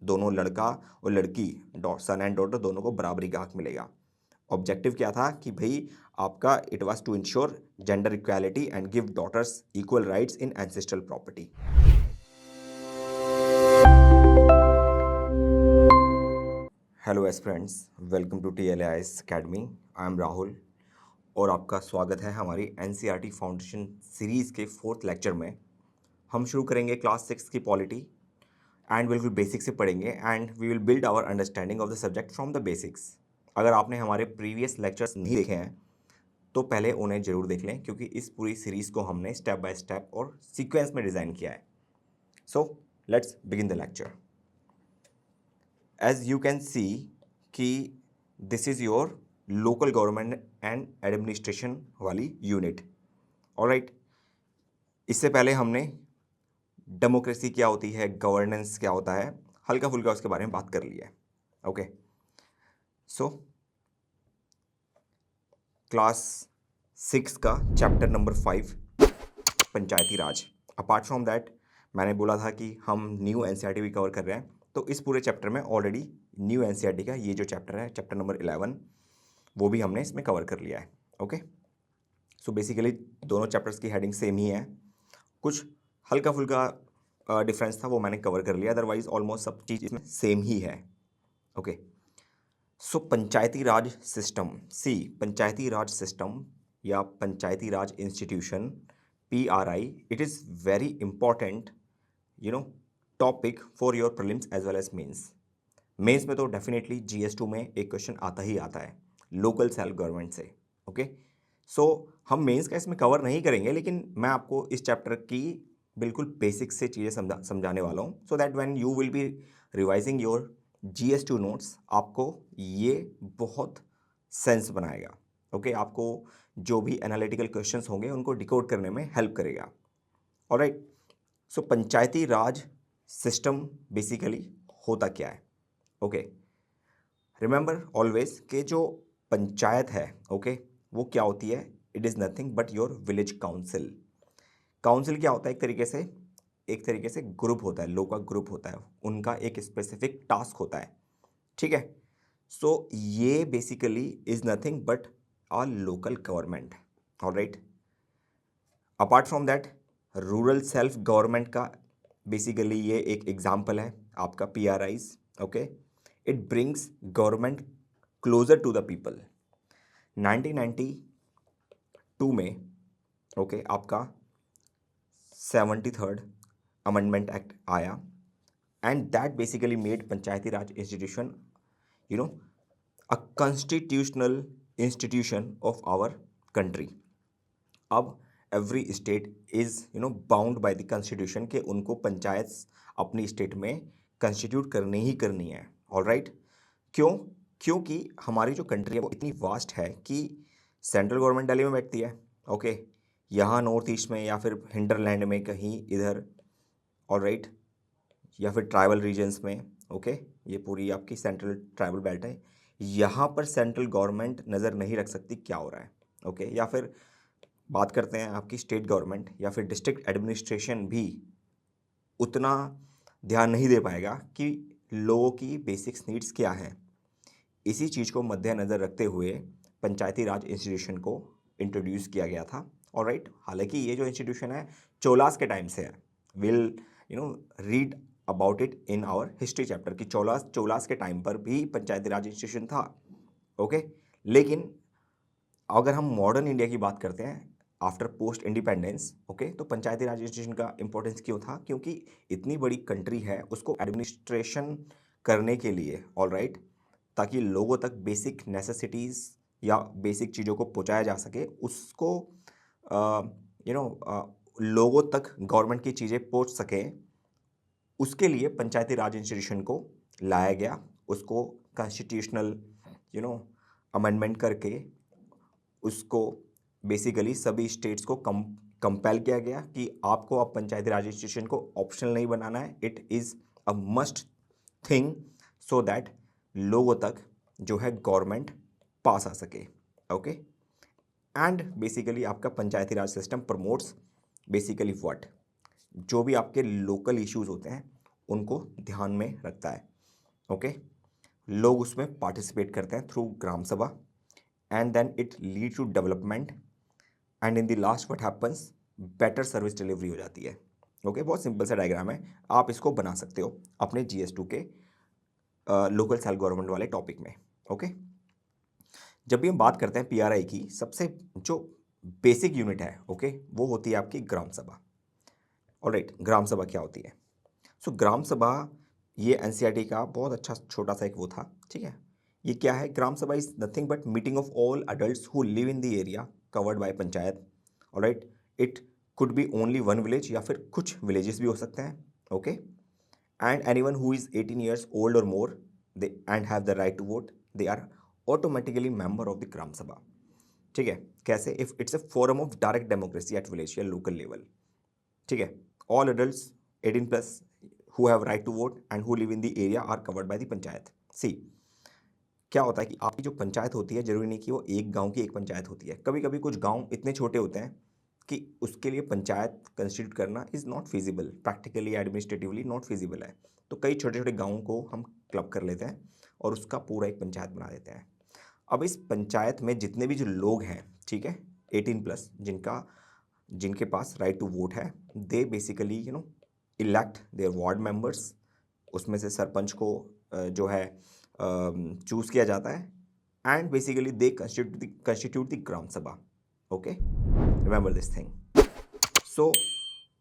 दोनों लड़का और लड़की सन एंड डॉटर दोनों को बराबरी का हक मिलेगा। ऑब्जेक्टिव क्या था कि भाई आपका it was to ensure gender equality and give daughters equal rights in ancestral property. Hello aspirants, welcome to TLAIS academy. I am Rahul और आपका स्वागत है हमारी NCERT फाउंडेशन सीरीज़ के 4th लेक्चर में। हम शुरू करेंगे क्लास 6 की पॉलिटी एंड बिल्कुल बेसिक से पढ़ेंगे and we will build our understanding of the subject from the basics. अगर आपने हमारे प्रीवियस लेक्चर्स नहीं देखे हैं तो पहले उन्हें ज़रूर देख लें, क्योंकि इस पूरी सीरीज़ को हमने स्टेप बाय स्टेप और सीक्वेंस में डिज़ाइन किया है। So let's begin the lecture. As you can see कि this is your local government and administration वाली यूनिट। ऑलराइट, इससे पहले हमने डेमोक्रेसी क्या होती है, गवर्नेंस क्या होता है, हल्का फुल्का उसके बारे में बात कर लिया है। ओके, सो क्लास 6 का chapter number 5 Panchayati Raj. Apart from that मैंने बोला था कि हम न्यू NCERT भी कवर कर रहे हैं, तो इस पूरे चैप्टर में ऑलरेडी न्यू NCERT का ये जो चैप्टर है, चैप्टर नंबर 11, वो भी हमने इसमें कवर कर लिया है। ओके, सो बेसिकली दोनों चैप्टर्स की हेडिंग सेम ही है, कुछ हल्का फुल्का डिफरेंस था वो मैंने कवर कर लिया, अदरवाइज ऑलमोस्ट सब चीज़ इसमें सेम ही है। Okay, so panchayati raj system, panchayati raj system या panchayati raj institution PRI, it is very important topic for your prelims as well as mains. Mains में तो डेफिनेटली GS2 में एक क्वेश्चन आता ही आता है लोकल सेल्फ गवर्नमेंट से। ओके, सो हम मेंस का इसमें कवर नहीं करेंगे, लेकिन मैं आपको इस चैप्टर की बिल्कुल बेसिक से चीज़ें समझाने वाला हूँ, so that when you will be revising your GS2 notes आपको ये बहुत सेंस बनाएगा। ओके, आपको जो भी एनालिटिकल क्वेश्चंस होंगे उनको डिकोड करने में हेल्प करेगा। ऑलराइट, सो पंचायती राज सिस्टम बेसिकली होता क्या है? ओके, रिमेंबर ऑलवेज कि जो पंचायत है, ओके, वो क्या होती है? It is nothing but your village council. Council क्या होता है? एक तरीके से ग्रुप होता है, लोग का ग्रुप होता है, उनका एक स्पेसिफिक टास्क होता है। ठीक है, सो ये basically is nothing but a local government. Alright, apart from that rural self government का बेसिकली ये एक एग्जाम्पल है आपका PRIs। Okay, it brings government closer to the people. 1992 में ओके आपका 73rd अमेंडमेंट एक्ट आया and that basically made panchayati raj institution a constitutional institution of our country. अब every state is bound by the constitution के उनको पंचायत अपनी state में constitute करनी ही करनी है। ऑलराइट, क्योंकि हमारी जो कंट्री है वो इतनी वास्ट है कि सेंट्रल गवर्नमेंट दिल्ली में बैठती है। ओके, यहाँ नॉर्थ ईस्ट में या फिर हिंडरलैंड में कहीं इधर, ऑलराइट, या फिर ट्राइबल रीजन्स में। ओके, ये पूरी आपकी सेंट्रल ट्राइबल बेल्ट है, यहाँ पर सेंट्रल गवर्नमेंट नज़र नहीं रख सकती क्या हो रहा है। ओके, या फिर बात करते हैं आपकी स्टेट गवर्नमेंट या फिर डिस्ट्रिक्ट एडमिनिस्ट्रेशन भी उतना ध्यान नहीं दे पाएगा कि लोगों की बेसिक्स नीड्स क्या हैं। इसी चीज़ को मद्देनज़र रखते हुए पंचायती राज इंस्टीट्यूशन को इंट्रोड्यूस किया गया था। ऑलराइट, हालांकि ये जो इंस्टीट्यूशन है चोलास के टाइम से है। Will read about it in our history chapter कि चोलास के टाइम पर भी पंचायती राज इंस्टीट्यूशन था। ओके, लेकिन अगर हम मॉडर्न इंडिया की बात करते हैं आफ्टर पोस्ट इंडिपेंडेंस, ओके, तो पंचायती राज इंस्टीट्यूशन का इंपॉर्टेंस क्यों था? क्योंकि इतनी बड़ी कंट्री है, उसको एडमिनिस्ट्रेशन करने के लिए, ऑलराइट, ताकि लोगों तक बेसिक नेसेसिटीज़ या बेसिक चीज़ों को पहुंचाया जा सके, उसको लोगों तक गवर्नमेंट की चीज़ें पहुंच सकें, उसके लिए पंचायती राज इंस्टीट्यूशन को लाया गया। उसको कॉन्स्टिट्यूशनल अमेंडमेंट करके उसको बेसिकली सभी स्टेट्स को कंपेल किया गया कि आपको अब पंचायती राज इंस्टीट्यूशन को ऑप्शनल नहीं बनाना है, it is a must thing, so that लोगों तक जो है गवर्नमेंट पास आ सके। ओके, एंड बेसिकली आपका पंचायती raj system promotes basically what, जो भी आपके लोकल इश्यूज होते हैं उनको ध्यान में रखता है। ओके, लोग उसमें पार्टिसिपेट करते हैं through gram sabha, and then it lead to development, and in the last what happens, better service delivery हो जाती है। ओके, बहुत सिंपल सा डायग्राम है, आप इसको बना सकते हो अपने GS2 के लोकल सेल्फ गवर्नमेंट वाले टॉपिक में। ओके, जब भी हम बात करते हैं PRI की, सबसे जो बेसिक यूनिट है, ओके, वो होती है आपकी ग्राम सभा। ऑलराइट, ग्राम सभा क्या होती है? सो ग्राम सभा ये NCERT का बहुत अच्छा छोटा सा एक वो था, ठीक है। ये क्या है? Gram sabha is nothing but meeting of all adult who live in the area covered by panchayat. Alright, it could be only one village या फिर कुछ विलेजेस भी हो सकते हैं। Okay, and anyone who is 18 years old और more they and have the right to vote, they are automatically member of the gram sabha. ठीक है, कैसे? If it's a forum of direct democracy at village या local level. ठीक है, all adults 18 plus who have right to vote and who live in the area are covered by the panchayat. See, क्या होता है कि आपकी जो पंचायत होती है, जरूरी नहीं कि वो एक गांव की एक पंचायत होती है। कभी कभी कुछ गांव इतने छोटे होते हैं कि उसके लिए पंचायत कंस्टिट्यूट करना is not feasible, practically administratively not feasible है। तो कई छोटे छोटे गाँवों को हम क्लब कर लेते हैं और उसका पूरा एक पंचायत बना देते हैं। अब इस पंचायत में जितने भी जो लोग हैं, ठीक है, 18 प्लस जिनके पास राइट टू वोट है, they basically elect their ward members. उसमें से सरपंच को जो है चूज़ किया जाता है, and basically they constitute the gram sabha. Okay, remember this thing. So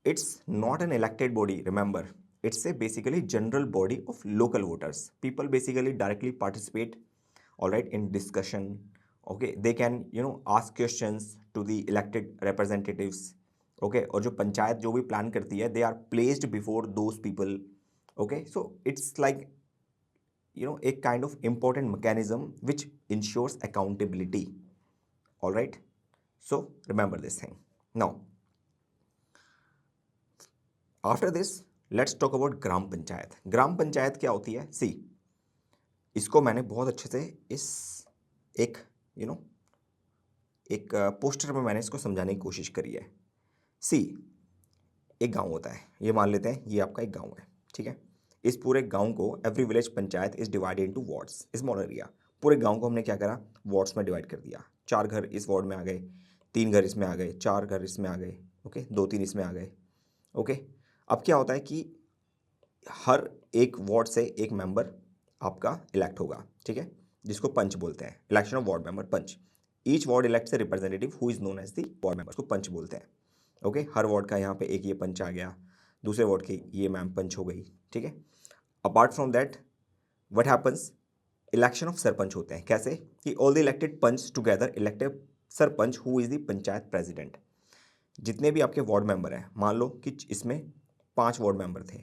it's not an elected body, remember, it's a basically general body of local voters. People basically directly participate, all right, in discussion. Okay, they can ask questions to the elected representatives. Okay, और जो पंचायत जो भी plan करती है, they are placed before those people. Okay, so it's like a kind of important mechanism which ensures accountability. All right, so remember this thing. Now after this let's talk about gram panchayat. Gram panchayat क्या होती है? सी, इसको मैंने बहुत अच्छे से इस एक एक पोस्टर में मैंने इसको समझाने की कोशिश करी है। सी, एक गांव होता है, ये मान लेते हैं ये आपका एक गांव है, ठीक है। इस पूरे गांव को every village panchayat is divided into wards, small area. पूरे गांव को हमने क्या करा? वार्ड्स में डिवाइड कर दिया। 4 घर इस वार्ड में आ गए, 3 घर इसमें आ गए, 4 घर इसमें आ गए, ओके, 2-3 इसमें आ गए। ओके, अब क्या होता है कि हर एक वार्ड से एक मेंबर आपका इलेक्ट होगा, ठीक है, जिसको पंच बोलते हैं। Election of ward member, panch. Each ward elects a representative who is known as the ward member, उसको पंच बोलते हैं। ओके, हर वार्ड का यहाँ पे एक ये पंच आ गया, दूसरे वार्ड की ये मैम पंच हो गई, ठीक है। Apart from that what happens, election of sarpanch होते हैं। कैसे? कि all the elected panch together elect a sarpanch who is the panchayat president. जितने भी आपके वार्ड मेंबर हैं, मान लो कि इसमें 5 वार्ड मेंबर थे,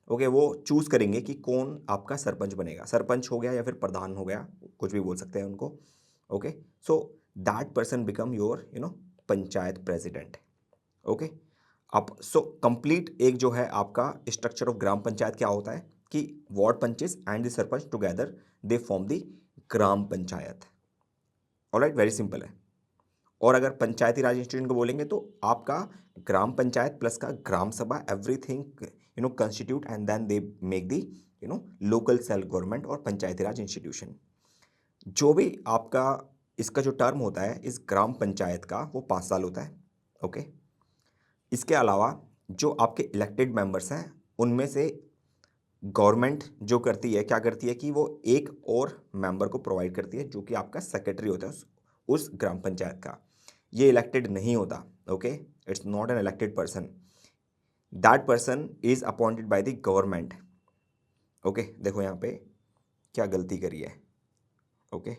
ओके, वो चूज़ करेंगे कि कौन आपका सरपंच बनेगा। सरपंच हो गया या फिर प्रधान हो गया, कुछ भी बोल सकते हैं उनको। Okay, so that person become your panchayat president. Okay, अब सो कंप्लीट एक जो है आपका स्ट्रक्चर ऑफ ग्राम पंचायत क्या होता है कि ward punches and the sarpanch together they form the gram panchayat. Alright, very simple है। और अगर पंचायती राज इंस्टीट्यूशन को बोलेंगे तो आपका ग्राम पंचायत प्लस का gram sabha, everything constitute, and then they make the local self government और पंचायती राज इंस्टीट्यूशन। जो भी आपका इसका जो टर्म होता है इस ग्राम पंचायत का, वो 5 साल होता है। ओके, इसके अलावा जो आपके इलेक्टेड मेंबर्स हैं, उनमें से गवर्नमेंट जो करती है, क्या करती है कि वो एक और मेंबर को प्रोवाइड करती है, जो कि आपका सेक्रेटरी होता है उस ग्राम पंचायत का। ये इलेक्टेड नहीं होता, okay, it's not an elected person, that person is appointed by the government. Okay, देखो यहाँ पे क्या गलती करी है। ओके,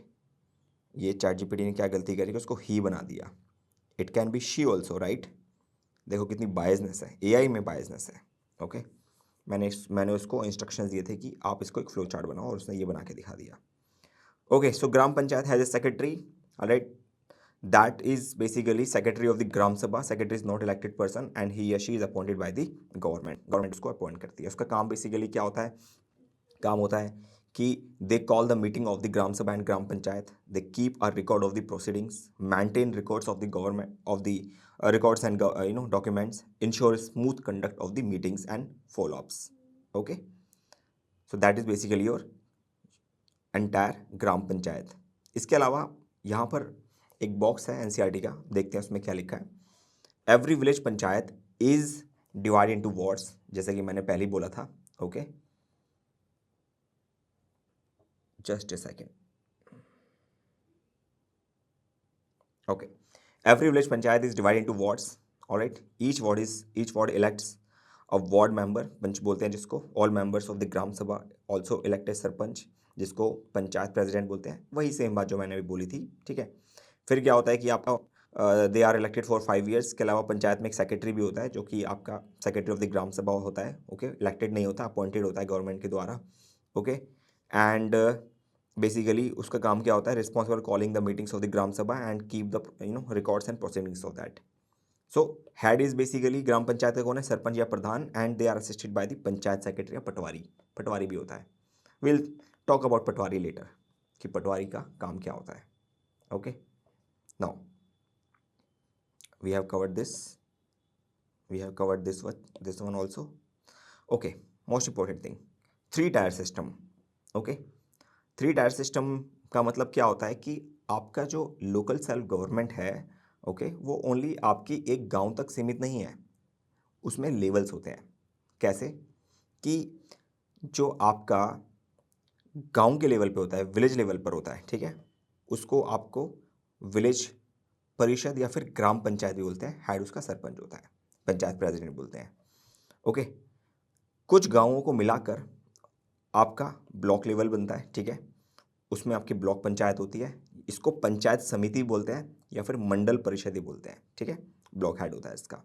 ये ChatGPT ने क्या गलती करी कि उसको ही बना दिया। It can be she also, right. देखो कितनी बायसनेस है, AI में बायसनेस है। ओके, मैंने उसको इंस्ट्रक्शंस दिए थे कि आप इसको एक फ्लो चार्ट बनाओ, और उसने ये बना के दिखा दिया। Okay, so gram panchayat has a secretary, alright, that is basically secretary of the gram sabha. Secretary is not elected person and he or she is appointed by the government उसको appoint करती है। उसका काम बेसिकली क्या होता है? काम होता है कि they call the meeting of the gram sabha and gram panchayat, they keep a record of the proceedings, maintain records of the government of the records and documents, ensure smooth conduct of the meetings and follow ups. Okay, so that is basically your entire gram panchayat. इसके अलावा यहाँ पर एक box है NCERT का, देखते हैं उसमें क्या लिखा है। Every village panchayat is divide into wards, जैसे कि मैंने पहले ही बोला था। Okay, just a second. Okay, every village panchayat is divided into wards. All right, each ward elects a ward member, पंच बोलते हैं जिसको। all members of the ग्राम सभा also elect a सरपंच, जिसको पंचायत प्रेसिडेंट बोलते हैं। वही सेम बात जो मैंने अभी बोली थी, ठीक है। फिर क्या होता है कि आपका they are elected for 5 years। के अलावा पंचायत में एक सेक्रेटरी भी होता है, जो कि आपका सेक्रेटरी ऑफ द ग्राम सभा होता है। ओके, इलेक्टेड नहीं होता, अपॉइंटेड होता है गवर्नमेंट के द्वारा। ओके, एंड बेसिकली उसका काम क्या होता है, responsible calling the meetings of the gram sabha and keep the records and proceedings of that. So head is basically gram panchayat का कौन है, सरपंच या pradhan, and they are assisted by the panchayat secretary या पटवारी। पटवारी भी होता है। Will talk about patwari later कि पटवारी का काम क्या होता है। Okay, now we have covered this one also. Okay, most important thing, 3 tier system. Okay, 3 tier system का मतलब क्या होता है कि आपका जो लोकल सेल्फ गवर्नमेंट है, ओके, वो ओनली आपकी एक गांव तक सीमित नहीं है, उसमें लेवल्स होते हैं। कैसे कि जो आपका गांव के लेवल पे होता है, विलेज लेवल पर होता है, ठीक है, उसको आपको विलेज परिषद या फिर ग्राम पंचायत भी बोलते हैं। हेड उसका सरपंच होता है, पंचायत प्रेसिडेंट बोलते हैं। ओके, कुछ गांवों को मिलाकर आपका ब्लॉक लेवल बनता है, ठीक है, उसमें आपकी ब्लॉक पंचायत होती है। इसको पंचायत समिति बोलते हैं या फिर मंडल परिषद ही बोलते हैं, ठीक है। ब्लॉक हेड होता है इसका।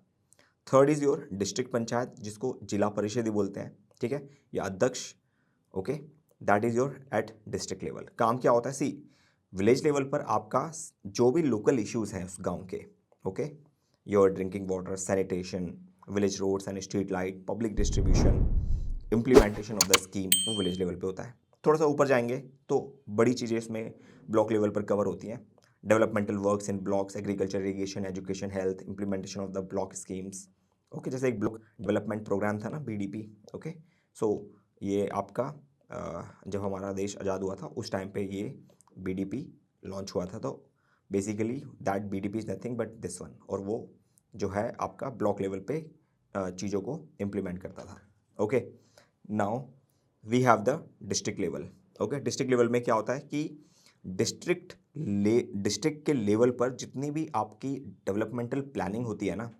Third is your district panchayat, जिसको जिला परिषद ही बोलते हैं, ठीक है, या अध्यक्ष। Okay, that is your at district level. काम क्या होता है, सी विलेज लेवल पर आपका जो भी लोकल इश्यूज हैं उस गांव के, okay, your drinking water, sanitation, village roads and street light, public distribution, implementation of the scheme, वो विलेज लेवल पे होता है। थोड़ा सा ऊपर जाएंगे तो बड़ी चीज़ें इसमें ब्लॉक लेवल पर कवर होती हैं। Developmental works in blocks, agriculture, irrigation, education, health, implementation of the block schemes. Okay, जैसे एक ब्लॉक डेवलपमेंट प्रोग्राम था ना, बीडीपी। ओके, सो ये आपका जब हमारा देश आज़ाद हुआ था उस टाइम पे ये बीडीपी लॉन्च हुआ था। तो basically that BDP is nothing but this one, और वो जो है आपका ब्लॉक लेवल पे चीज़ों को इम्प्लीमेंट करता था। Okay, now we have the district level. Okay, district level में क्या होता है कि डिस्ट्रिक्ट के लेवल पर जितनी भी आपकी डेवलपमेंटल प्लानिंग होती है ना,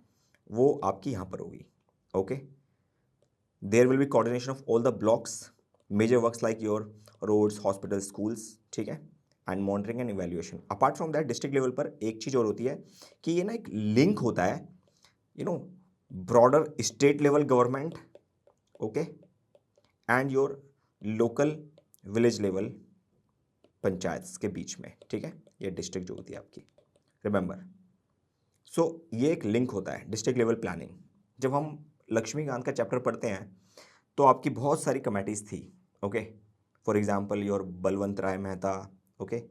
वो आपकी यहाँ पर होगी। Okay, there will be coordination of all the blocks, major works like your roads, hospital, schools, ठीक है, and monitoring and evaluation. Apart from that district level पर एक चीज़ और होती है कि ये ना एक लिंक होता है, broader state level government, okay, and your local village level panchayat के बीच में, ठीक है, ये डिस्ट्रिक्ट जो होती है आपकी, रिमेंबर। सो ये एक लिंक होता है डिस्ट्रिक्ट लेवल प्लानिंग। जब हम लक्ष्मीकांत का चैप्टर पढ़ते हैं तो आपकी बहुत सारी कमेटीज़ थी। Okay, for example your Balwant Rai Mehta, okay,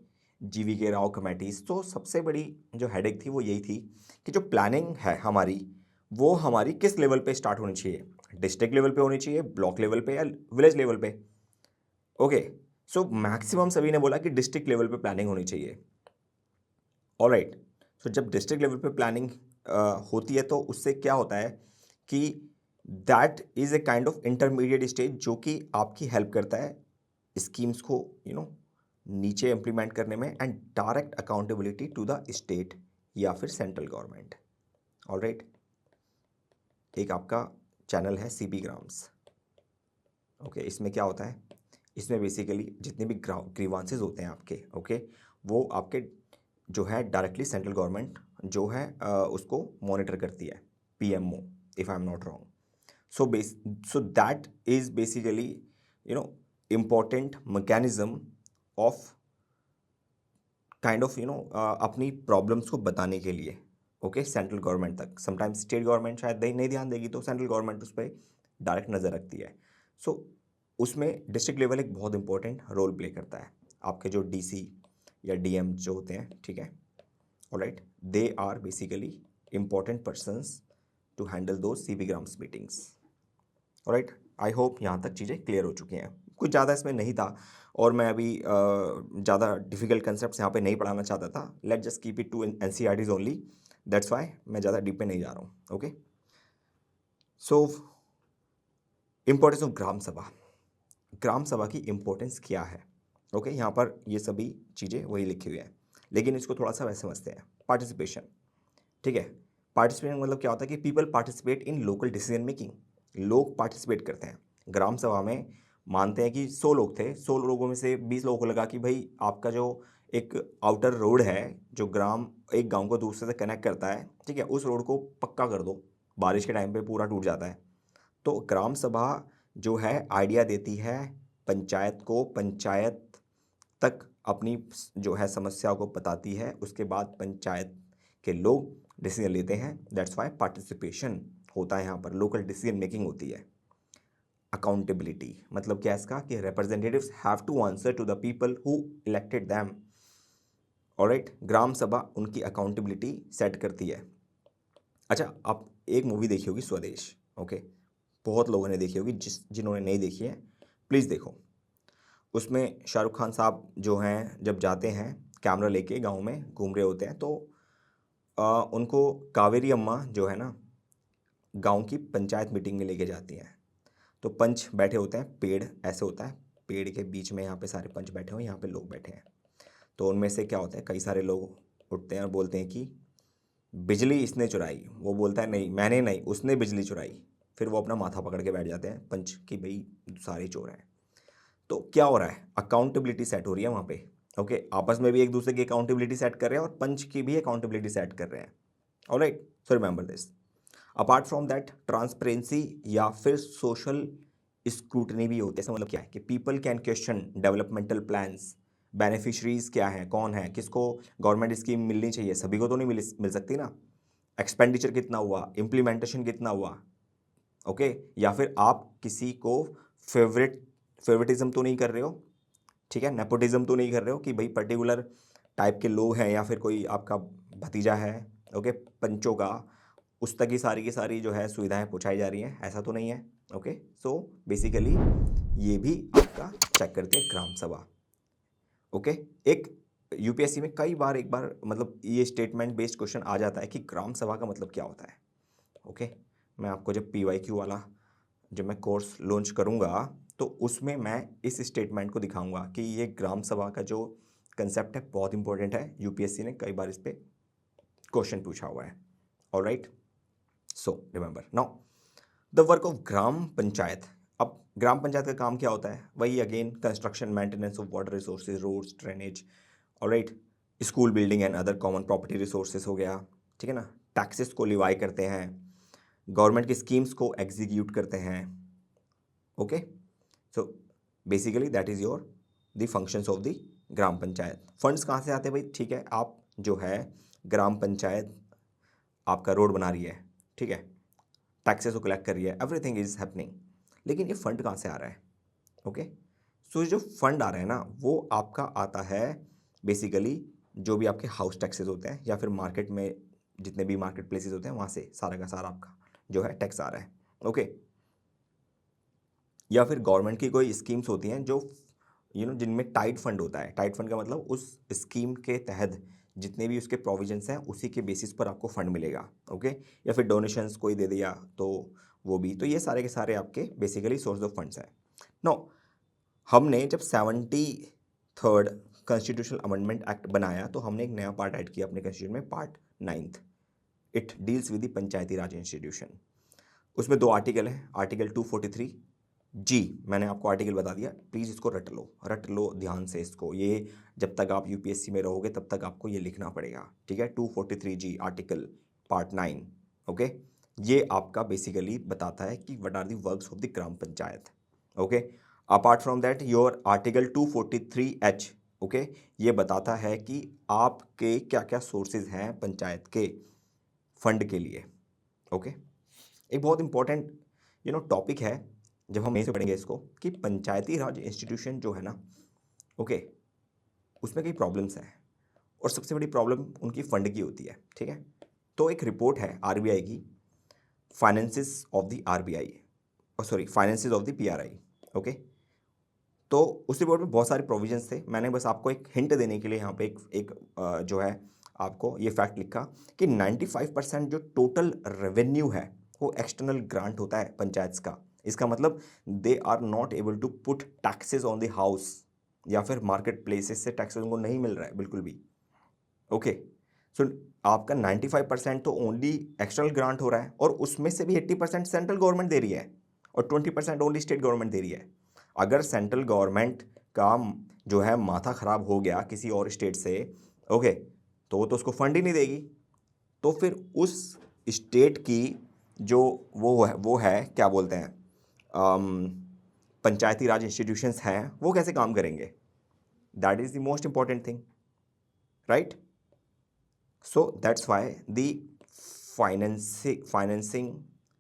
GV K Rao committees. तो सबसे बड़ी जो हेडेक थी वो यही थी कि जो प्लानिंग है हमारी, वो हमारी किस लेवल पे स्टार्ट होनी चाहिए, डिस्ट्रिक्ट लेवल पे होनी चाहिए, ब्लॉक लेवल पे, या विलेज लेवल पे। ओके, सो मैक्सिमम सभी ने बोला कि डिस्ट्रिक्ट लेवल पे प्लानिंग होनी चाहिए। ऑलराइट, सो जब डिस्ट्रिक्ट लेवल पे प्लानिंग होती है तो उससे क्या होता है कि that is a kind of intermediate stage, जो कि आपकी हेल्प करता है स्कीम्स को नीचे इम्प्लीमेंट करने में, and direct accountability to the state या फिर सेंट्रल गवर्नमेंट। ऑलराइट, एक आपका चैनल है सीपी ग्राम्स। ओके, इसमें क्या होता है, इसमें बेसिकली जितने भी ग्रीवांसेस होते हैं आपके, ओके, वो आपके जो है डायरेक्टली सेंट्रल गवर्नमेंट जो है उसको मॉनिटर करती है, PMO, if I am not wrong. So that is basically important mechanism of kind of अपनी प्रॉब्लम्स को बताने के लिए, ओके, सेंट्रल गवर्नमेंट तक। समटाइम्स स्टेट गवर्नमेंट शायद नहीं ध्यान देगी, तो सेंट्रल गवर्नमेंट उस पर डायरेक्ट नज़र रखती है। सो उसमें डिस्ट्रिक्ट लेवल एक बहुत इंपॉर्टेंट रोल प्ले करता है। आपके जो डीसी या डीएम जो होते हैं, ठीक है, alright, they are basically important persons to handle दो CP grams meetings. Alright, I hope यहाँ तक चीज़ें क्लियर हो चुकी हैं। कुछ ज़्यादा इसमें नहीं था और मैं अभी ज़्यादा डिफिकल्ट कंसेप्ट यहाँ पे नहीं पढ़ाना चाहता था. Let just keep it to NCERTs only. That's why मैं ज़्यादा डीप में नहीं जा रहा हूँ. Okay, so importance of gram sabha. Gram सभा की इम्पोर्टेंस क्या है? ओके, यहाँ पर ये सभी चीज़ें वही लिखी हुई हैं, लेकिन इसको थोड़ा सा वैसे समझते हैं. पार्टिसिपेशन, ठीक है. पार्टिसिपेशन मतलब क्या होता है कि people participate in local decision making. लोग पार्टिसिपेट करते हैं. ग्राम सभा में मानते हैं कि 100 लोग थे, 100 लोगों में से 20 लोगों को लगा कि भाई आपका जो एक आउटर रोड है जो ग्राम एक गांव को दूसरे से कनेक्ट करता है, ठीक है, उस रोड को पक्का कर दो. बारिश के टाइम पे पूरा टूट जाता है. तो ग्राम सभा जो है आइडिया देती है पंचायत को, पंचायत तक अपनी जो है समस्या को बताती है, उसके बाद पंचायत के लोग डिसीजन लेते हैं. दैट्स वाई पार्टिसिपेशन होता है यहाँ पर, लोकल डिसीजन मेकिंग होती है. अकाउंटेबिलिटी मतलब क्या है इसका कि representatives have to answer to the people who elected them. Alright, gram sabha उनकी अकाउंटेबिलिटी सेट करती है. अच्छा, आप एक मूवी देखी होगी स्वदेश. ओके, बहुत लोगों ने देखी होगी, जिन्होंने नहीं देखी है प्लीज़ देखो. उसमें शाहरुख खान साहब जो हैं जब जाते हैं कैमरा लेके गांव में घूम रहे होते हैं, तो उनको कावेरी अम्मा जो है ना गांव की पंचायत मीटिंग में लेके जाती हैं. तो पंच बैठे होते हैं, पेड़ ऐसे होता है, पेड़ के बीच में यहाँ पे सारे पंच बैठे हुए, यहाँ पे लोग बैठे हैं. तो उनमें से क्या होता है, कई सारे लोग उठते हैं और बोलते हैं कि बिजली इसने चुराई. वो बोलता है नहीं मैंने नहीं, उसने बिजली चुराई. फिर वो अपना माथा पकड़ के बैठ जाते हैं पंच कि भाई सारे चोर हैं. तो क्या हो रहा है, अकाउंटेबिलिटी सेट हो रही है वहाँ पे. ओके, आपस में भी एक दूसरे की अकाउंटेबिलिटी सेट कर रहे हैं और पंच की भी अकाउंटेबिलिटी सेट कर रहे हैं. Alright, so remember this. Apart from that transparency या फिर सोशल स्क्रूटनी भी होती है. मतलब क्या है कि people can question developmental plans. Beneficiaries क्या है, कौन है, किसको गवर्नमेंट स्कीम मिलनी चाहिए, सभी को तो नहीं मिल सकती ना. एक्सपेंडिचर कितना हुआ, इम्प्लीमेंटेशन कितना हुआ. ओके, या फिर आप किसी को फेवरेटिज्म तो नहीं कर रहे हो, ठीक है, नेपोटिज्म तो नहीं कर रहे हो कि भाई पर्टिकुलर टाइप के लोग हैं या फिर कोई आपका भतीजा है, ओके, पंचों का, उस तक की सारी जो है सुविधाएं पहुंचाई जा रही हैं, ऐसा तो नहीं है. ओके, सो बेसिकली ये भी आपका चेक करते हैं ग्राम सभा. ओके, एक यूपीएससी में कई बार एक बार मतलब ये स्टेटमेंट बेस्ड क्वेश्चन आ जाता है कि ग्राम सभा का मतलब क्या होता है. ओके, मैं आपको जब PYQ वाला जब मैं कोर्स लॉन्च करूँगा तो उसमें मैं इस स्टेटमेंट को दिखाऊंगा कि ये ग्राम सभा का जो कंसेप्ट है बहुत इंपॉर्टेंट है. यूपीएससी ने कई बार इस पर क्वेश्चन पूछा हुआ है. Alright, so remember now the work of gram panchayat. अब ग्राम पंचायत का काम क्या होता है, वही again construction maintenance of water resources, roads, drainage. Alright, school building and other common property resources हो गया, ठीक है ना. टैक्सेस को लिवाई करते हैं, गवर्नमेंट की स्कीम्स को एग्जीक्यूट करते हैं. Okay, so basically that is your the functions of the gram panchayat. Funds कहाँ से आते हैं भाई, ठीक है, आप जो है ग्राम पंचायत आपका रोड बना रही है, ठीक है, टैक्सेस को कलेक्ट कर रही है, एवरीथिंग इज हैपनिंग, लेकिन ये फंड कहाँ से आ रहा है. ओके, सो जो फंड आ रहा है ना वो आपका आता है बेसिकली जो भी आपके हाउस टैक्सेस होते हैं या फिर मार्केट में जितने भी मार्केट प्लेसेस होते हैं वहाँ से सारा का सारा आपका जो है टैक्स आ रहा है. ओके, या फिर गवर्नमेंट की कोई स्कीम्स होती हैं जो जिनमें टाइट फंड होता है. टाइट फंड का मतलब उस स्कीम के तहत जितने भी उसके प्रोविजंस हैं उसी के बेसिस पर आपको फंड मिलेगा. ओके, या फिर डोनेशंस कोई दे दिया तो वो भी. तो ये सारे के सारे आपके बेसिकली सोर्स ऑफ फंड्स हैं. नो, हमने जब 73rd कॉन्स्टिट्यूशनल अमेंडमेंट एक्ट बनाया तो हमने एक नया पार्ट ऐड किया अपने कॉन्स्टिट्यूशन में, part 9th. It deals with the Panchayati raj institution. उसमें 2 आर्टिकल हैं. आर्टिकल 243 जी, मैंने आपको आर्टिकल बता दिया, प्लीज़ इसको रट लो ध्यान से इसको. ये जब तक आप यूपीएससी में रहोगे तब तक आपको ये लिखना पड़ेगा, ठीक है. 243 जी आर्टिकल पार्ट 9. ओके, ये आपका बेसिकली बताता है कि what are the works of the gram panchayat. Okay, apart from that your article 243H, okay, ये बताता है कि आपके क्या क्या सोर्सेज हैं पंचायत के फंड के लिए. ओके, एक बहुत इंपॉर्टेंट टॉपिक है जब हम यहीं से पढ़ेंगे इसको कि पंचायती राज इंस्टीट्यूशन जो है ना, ओके, उसमें कई प्रॉब्लम्स हैं और सबसे बड़ी प्रॉब्लम उनकी फंड की होती है, ठीक है. तो एक रिपोर्ट है आरबीआई की, finances of the RBI, sorry finances of the PRI. Okay, तो उस रिपोर्ट में बहुत सारे प्रोविजंस थे। मैंने बस आपको एक हिंट देने के लिए यहाँ पे एक जो है आपको ये फैक्ट लिखा कि 95% जो टोटल रेवेन्यू है वो एक्सटर्नल ग्रांट होता है पंचायत का। इसका मतलब they are not able to put taxes on the house, या फिर मार्केट प्लेसेस से टैक्सेस उनको नहीं मिल रहा है बिल्कुल भी। ओके, सो आपका 95% तो ओनली एक्सटर्नल ग्रांट हो रहा है, और उसमें से भी 80% सेंट्रल गवर्नमेंट दे रही है और 20% ओनली स्टेट गवर्नमेंट दे रही है। अगर सेंट्रल गवर्नमेंट का जो है माथा खराब हो गया किसी और स्टेट से, ओके, तो वो तो उसको फंड ही नहीं देगी। तो फिर उस स्टेट की जो वो है क्या बोलते हैं पंचायती राज इंस्टीट्यूशंस हैं, वो कैसे काम करेंगे? That is the most important thing, right? So that's why the financing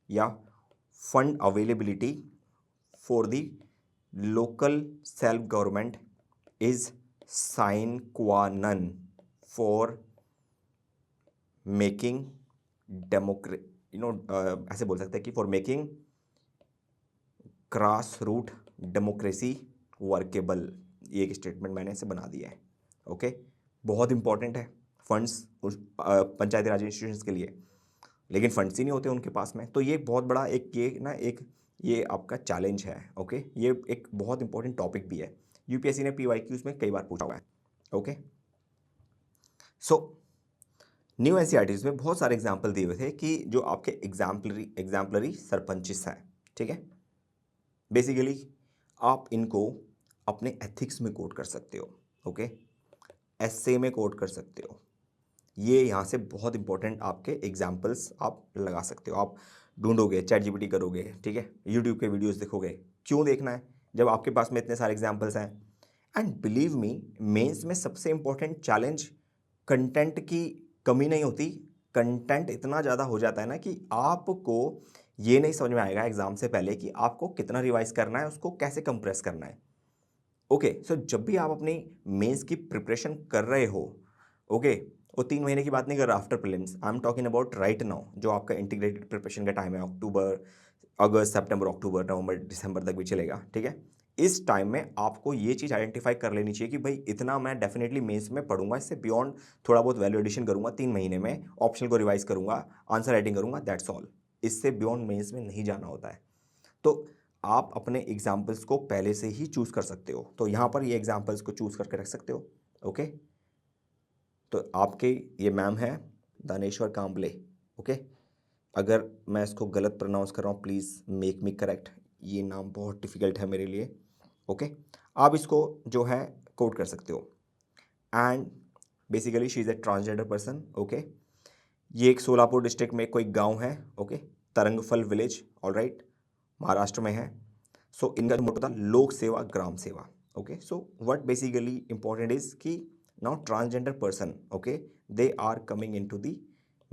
या fund availability for the local self government is sine qua non for making ऐसे बोल सकते हैं कि for making grass root democracy workable. ये एक statement मैंने ऐसे बना दिया है। ओके, बहुत इंपॉर्टेंट है फंड्स पंचायती राज इंस्टीट्यूशंस के लिए, लेकिन फंड्स ही नहीं होते उनके पास में। तो ये बहुत बड़ा ये आपका चैलेंज है। ओके, ये एक बहुत इंपॉर्टेंट टॉपिक भी है, यूपीएससी ने पीवाईक्यूज में कई बार पूछा हुआ है। ओके, सो न्यू एनसीईआरटीज में बहुत सारे एग्जाम्पल दिए हुए थे कि जो आपके एग्जाम्पलरी सरपंचिस हैं, ठीक है, बेसिकली आप इनको अपने एथिक्स में कोट कर सकते हो। ओके, एस्से में कोट कर सकते हो। ये यहाँ से बहुत इंपॉर्टेंट आपके एग्जाम्पल्स आप लगा सकते हो। आप ढूंढोगे, चैट जीपीटी करोगे, ठीक है, यूट्यूब के वीडियोस देखोगे। क्यों देखना है जब आपके पास में इतने सारे एग्जाम्पल्स हैं? एंड बिलीव मी, मेंस में सबसे इंपॉर्टेंट चैलेंज कंटेंट की कमी नहीं होती, कंटेंट इतना ज़्यादा हो जाता है ना कि आपको ये नहीं समझ में आएगा एग्जाम से पहले कि आपको कितना रिवाइज करना है, उसको कैसे कंप्रेस करना है। ओके, सो जब भी आप अपनी मेंस की प्रिपरेशन कर रहे हो, ओके, वो 3 महीने की बात नहीं कर रहा after prelims, I am talking about right now, जो आपका इंटीग्रेटेड प्रिपरेशन का टाइम है, अक्टूबर, अगस्त, सितंबर, अक्टूबर, नवंबर, दिसंबर तक भी चलेगा, ठीक है। इस टाइम में आपको ये चीज़ आइडेंटिफाई कर लेनी चाहिए कि भाई इतना मैं डेफिनेटली मेंस में पढ़ूंगा, इससे बियॉन्ड थोड़ा बहुत वैल्यू एडिशन करूंगा 3 महीने में, ऑप्शनल को रिवाइज करूंगा, आंसर राइटिंग करूंगा, दैट्स ऑल। इससे बियॉन्ड मेंस में नहीं जाना होता है। तो आप अपने एग्जाम्पल्स को पहले से ही चूज कर सकते हो। तो यहाँ पर ये एग्जाम्पल्स को चूज करके रख सकते हो। ओके, तो आपके ये मैम है दानेश्वर कांबले। ओके, अगर मैं इसको गलत प्रोनाउंस कर रहा हूँ प्लीज़ मेक मी करेक्ट, ये नाम बहुत डिफ़िकल्ट है मेरे लिए। ओके, आप इसको जो है कोट कर सकते हो। And basically she is A transgender person. Okay, ये एक सोलापुर डिस्ट्रिक्ट में कोई गांव है। ओके, तरंगफल विलेज, ऑलराइट, महाराष्ट्र में है। सो इनका जो मोटो था लोक सेवा ग्राम सेवा। Okay, so what basically important is कि now transgender person, okay, they are coming into the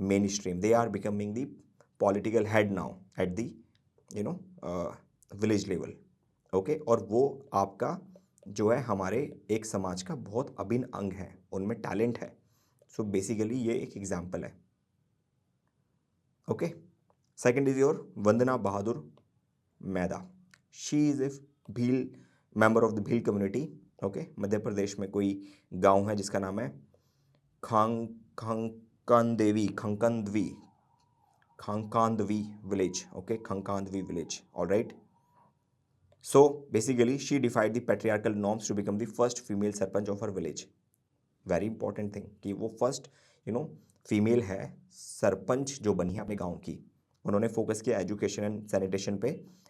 main stream, they are becoming the political head now at the village level. Okay, और वो आपका जो है हमारे एक समाज का बहुत अभिन्न अंग है, उनमें टैलेंट है। सो बेसिकली ये एक एग्जाम्पल है। Okay, second is your Vandana Bahadur Maida. She is a Bhil member of the Bhil community. Okay, Madhya Pradesh में कोई गांव है जिसका नाम है Khankandvi village. Okay, Khankandvi village, alright. So basically she defied the patriarchal norms to become the first female sarpanch of her village. Very important thing कि वो first female है सरपंच जो बनी है अपने गांव की। उन्होंने फोकस किया एजुकेशन एंड सैनिटेशन पे,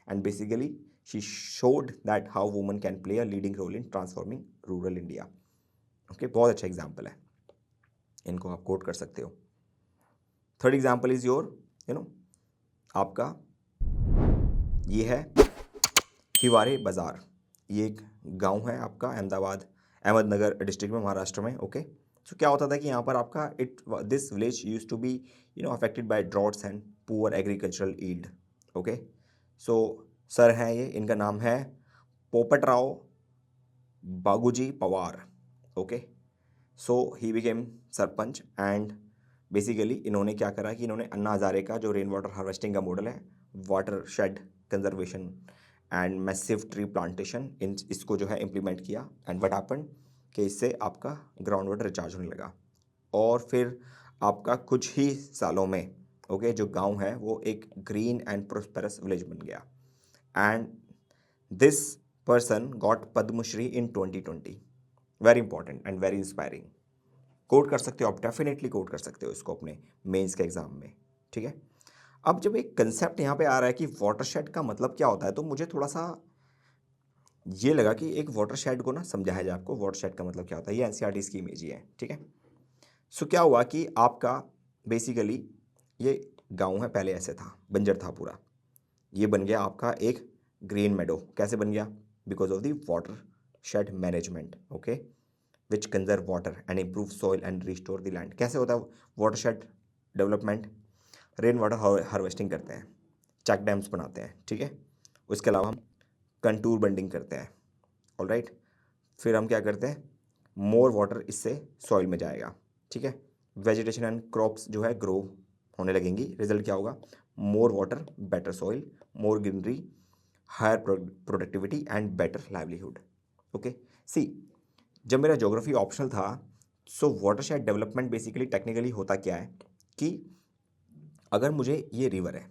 and basically she showed that how woman can play a leading role in transforming rural India. Okay, बहुत अच्छा एग्जाम्पल है, इनको आप कोट कर सकते हो। थर्ड एग्जाम्पल इज योर आपका ये है हिवारे बाजार। ये एक गांव है आपका अहमदनगर डिस्ट्रिक्ट में, महाराष्ट्र में। ओके, सो क्या होता था कि यहाँ पर आपका this village use to be affected by droughts and poor agricultural yield. Okay, so sir हैं ये, इनका नाम है Popatrao Baguji Pawar. Okay, so he became sarpanch, and basically इन्होंने क्या करा कि इन्होंने अन्ना हजारे का जो रेन वाटर हार्वेस्टिंग का मॉडल है, water shed conservation and massive tree plantation, इन इसको जो है इम्प्लीमेंट किया। एंड व्हाट हैपेंड कि इससे आपका ग्राउंड वाटर रिचार्ज होने लगा, और फिर आपका कुछ ही सालों में ओके जो गांव है वो एक ग्रीन एंड प्रोस्पेरस विलेज बन गया। And this person got Padma Shri in 2020। Very important and very inspiring. Quote कर सकते हो आप, डेफिनेटली कोट कर सकते हो इसको अपने मेंस के एग्जाम में, ठीक है। अब जब एक कंसेप्ट यहाँ पे आ रहा है कि वाटरशेड का मतलब क्या होता है, तो मुझे थोड़ा सा ये लगा कि एक वाटरशेड को ना समझाया जाए आपको, वाटरशेड का मतलब क्या होता है। ये एनसीईआरटी की इमेज ही है, ठीक है। सो क्या हुआ कि आपका बेसिकली ये गांव है, पहले ऐसे था, बंजर था पूरा, ये बन गया आपका एक ग्रीन मेडो। कैसे बन गया? Because of the water shade management, okay, which conserve water and improve soil and restore the land. कैसे होता है water shade development? Rain water harvesting करते हैं, चेक डैम्स बनाते हैं, ठीक है। उसके अलावा हम कंटूर बंडिंग करते हैं, ऑलराइट। फिर हम क्या करते हैं, मोर वाटर इससे सॉइल में जाएगा, ठीक है। वेजिटेशन एंड क्रॉप्स जो है ग्रो होने लगेंगी। रिजल्ट क्या होगा? More water, better soil, more greenery, higher productivity and better livelihood. Okay, see जब मेरा ज्योग्राफी ऑप्शनल था, so watershed development basically technically होता क्या है कि अगर मुझे ये रिवर है,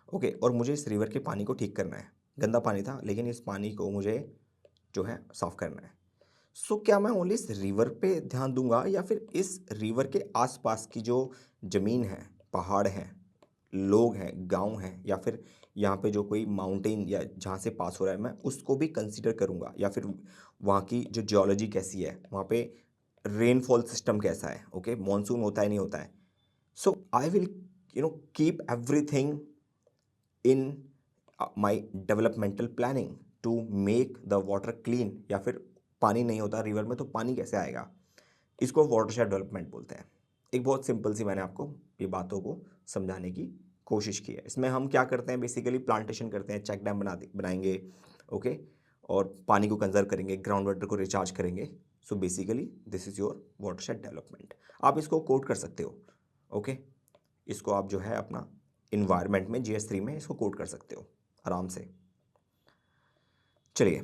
ओके, और मुझे इस रिवर के पानी को ठीक करना है, गंदा पानी था लेकिन इस पानी को मुझे जो है साफ करना है। सो क्या मैं ओनली इस रिवर पे ध्यान दूंगा, या फिर इस रिवर के आसपास की जो ज़मीन है, पहाड़ हैं, लोग हैं, गांव हैं, या फिर यहाँ पे जो कोई माउंटेन या जहाँ से पास हो रहा है मैं उसको भी कंसीडर करूँगा, या फिर वहाँ की जो जियोलॉजी कैसी है, वहाँ पे रेनफॉल सिस्टम कैसा है, ओके, मॉनसून होता है नहीं होता है। So I will keep everything in my developmental planning to make the water clean. या फिर पानी नहीं होता रिवर में तो पानी कैसे आएगा, इसको वाटरशेड डेवलपमेंट बोलते हैं। एक बहुत सिंपल सी मैंने आपको ये बातों को समझाने की कोशिश की है। इसमें हम क्या करते हैं, बेसिकली प्लांटेशन करते हैं, चेक डैम बनाएंगे, ओके, और पानी को कंजर्व करेंगे, ग्राउंड वाटर को रिचार्ज करेंगे। So basically this is your watershed development. आप इसको कोट कर सकते हो, ओके, इसको आप जो है अपना इन्वायरमेंट में GS3 में इसको कोट कर सकते हो आराम से। चलिए,